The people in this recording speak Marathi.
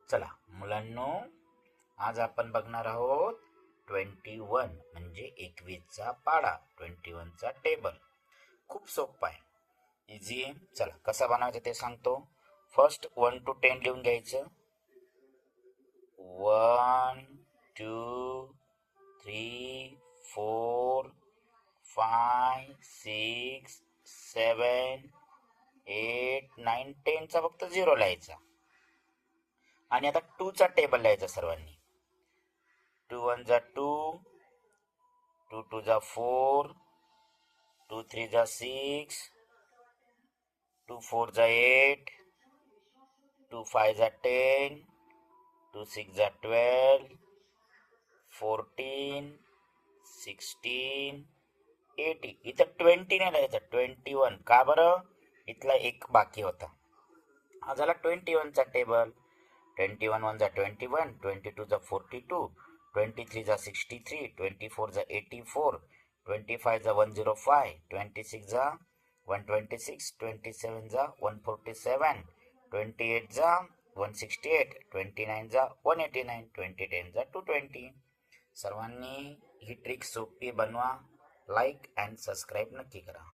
चला मुलांनो, आज आपण बघणार आहोत 21 म्हणजे 21चा पाढा, 21चा टेबल. खूप सोपा आहे, इझी आहे. चला कसा बनवायचं ते सांगतो. फर्स्ट 1 to 10 लिहून घ्यायचं. 1 2 3 4 5 6 7 8 9 10 चा फक्त 0 लिहायचा. आणि आता 2 चा टेबल लिहायचा सर्वांनी. 2 1 जा 2, 2 2 जा 4, 2 3 जा 6, 2 4 जा 8, 2 5 जा 10, 2 6 जा 12, 14 16 18. इथं 20 नाही लिहायचं, 21. का बरं? इथला एक बाकी होता. हा झाला 21 चा टेबल. 21 1 जा 21, 22 जा 42, 23 जा 63, 24 जा 84, 25 जा 105, 26 जा 126, 27 जा 147, 28 जा 168, 29 जा 189, 20 जा 220. सर्वांनी ही ट्रिक सोपी बनवा. लाईक अँड सबस्क्राईब नक्की करा.